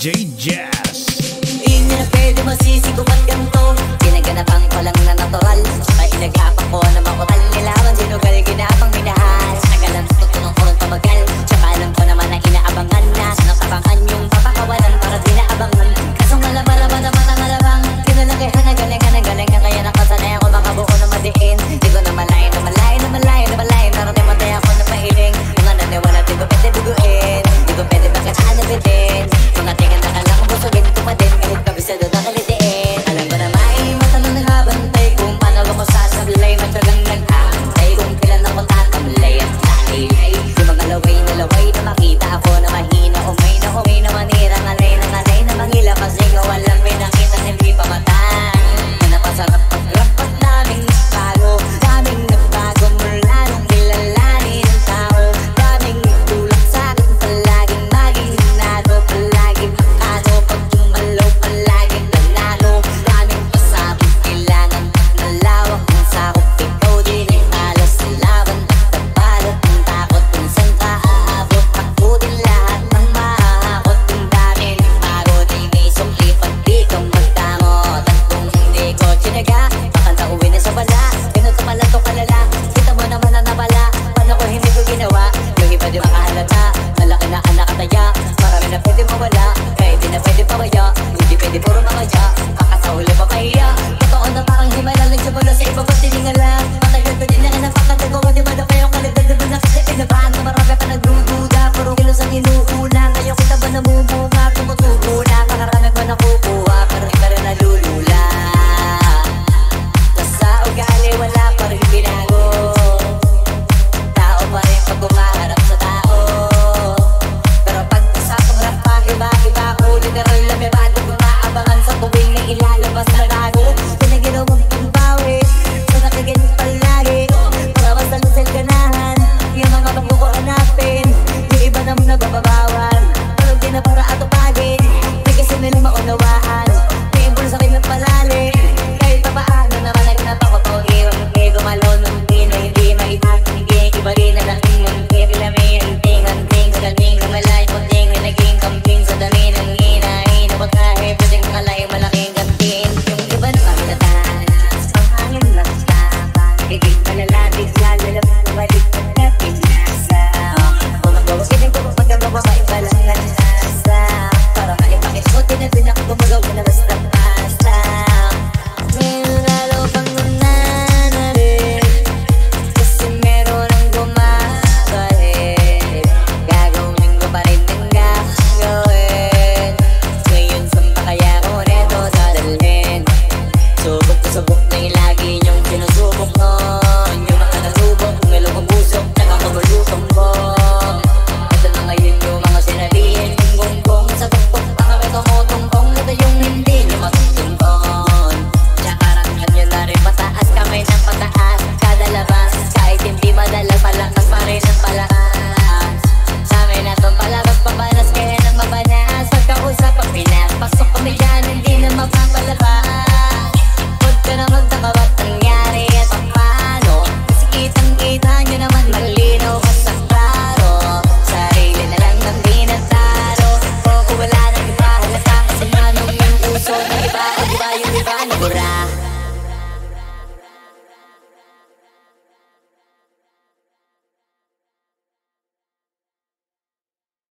DJ Jazz. Hindi na pwede masisi kung ba't ganito. Ginaganapan ko lang na natural. Saka inagapan ko na makutal. Nilawan sinugal ginapang minahal. Nagalan sa tutunong kurong pamagal. Tsaka alam ko naman na inaabangan na sinatabangan yung papakawalan para di naabangan. Kasong alabalaban naman ang alabang. Kinalagay ka na galing ka na galing ka. Kaya nakasanay ako makabuo na madiin. Di ko na malayan na malayan na malayan na malayan. Narating matay ako na pahiling. Mga naniwala di ko pwede biguin. Di ko pwede bakit anabitin. Mga tingin na kalang busugin ko pa din. Kahit kabisado na kalitiin. Alam ko na may mata na nagbabantay. Kung paano ako sasablay. Matagang nag-aantay. Kung kailan ako tatamlay at nailay. Yung mga laway na makita ako na mahina. Umay na manira. Ngalay na mangila. Kasi ko walang may nakita hindi pa matan. Na napasarap pag-rapat daming nagbago. Daming nagbago mula nung kilalanin ang tao. Daming tulak sa'kin palaging maging hinado. Palaging makano pag tumalaw palaging nanalo. Daming pasabog kailangan nalawak ng sakop. Ikaw din ay halos sa laban at tabalot ng takot. Minsan ka aabot takutin lahat ng mahahakot. Ang dami ng pagod ay may sukli pag di ka magdamot. At kung hindi ko tinaga bakanta uwi na sa bala. Pinutumala to kalala. Kita mo naman na nabala. Paano ko hindi ko ginawa? Yung iba di makahalata. Malaki na ang nakataya. Marami na pwede mawala. Kaya di na pwede pawaya. Hindi pwede puro mamaya. Baka sa huli pa kaya. Totoo na parang di malalag sa bola. Sa iba pa tiningala. Matagal ko din na napakatag ko. Di ba na pa yung kalagdag na na kasi pinabahan na marami pa nagdududa. Puro kilos ang inuuna. Ngayon kita ba namumuha? Tumutubo na. Pakarami ko nakukuha. Pero iba rin nalulula. Nasa ugali wala pa rin binago. Tao pa rin pag umaharap sa tao. Pero pag usapang rap pa iba-iba ko. Literal na may bago umaabangan sa tuwing na ilalabas na bago. Pinaginawang pangbawi sa nakaganit palagi. Para basta lusel ganahan. Yung mga bago ko hanapin. Yung iba naman nabababawan. Pero di na para atupagin. May kasi nilang maunawaan. May impulso sa akin ng palali. Kahit pa paano naman nagnap ako to. Iwan ng may gumalaw ng pino. Hindi maitatangiging iba rin na laking munting. Kila may anting sa galing na malay. Kunting na naging kamping sa dami ng hinahin. Kapag kahit pwedeng kalay malaking gantin. Yung iba na pamilatanas. Panghangin na tastapan. Higit malalabig lalabas. Balik na pinasa. Kung magawas kitin ko magagawa ka iba lang na nasa. Para maipakisutin na din ako gumagaw na basta-basta. Ngayon lalo pang nananalig. Kasi meron ang gumagalit. Gagawin ko pa rin ang gagawin. Ngayon saan pa kaya ko neto dadalhin? Subok na yung lagi niyong sinusubok nun. Yung mga nasubok, ngalong ang puso, nakakamalutong ko. Ito na ngayon yung mga sinabihin yung gonggong sa tuktok. Baka may tumutungkong, ito yung hindi niyo matutungkon. Tsakarangan nyo na rin pataas, kamay ng pataas. Kada labas, kahit hindi madalas, palakas pa rin ang palakas. Sa amin na itong palabas, pabanas, kaya nang mabanas. Pagkausap ang pinas, pasok kami dyan, hindi na mapapalabas. Huwag ka na magtaka ba't nangyari at paano. Kasi kitang-kita nyo naman malinaw ka sa klaro. Sarili na lang ng binataro. O kung wala nang iba halata. Kasi manong yung puso ng iba. O diba yung iba nabura.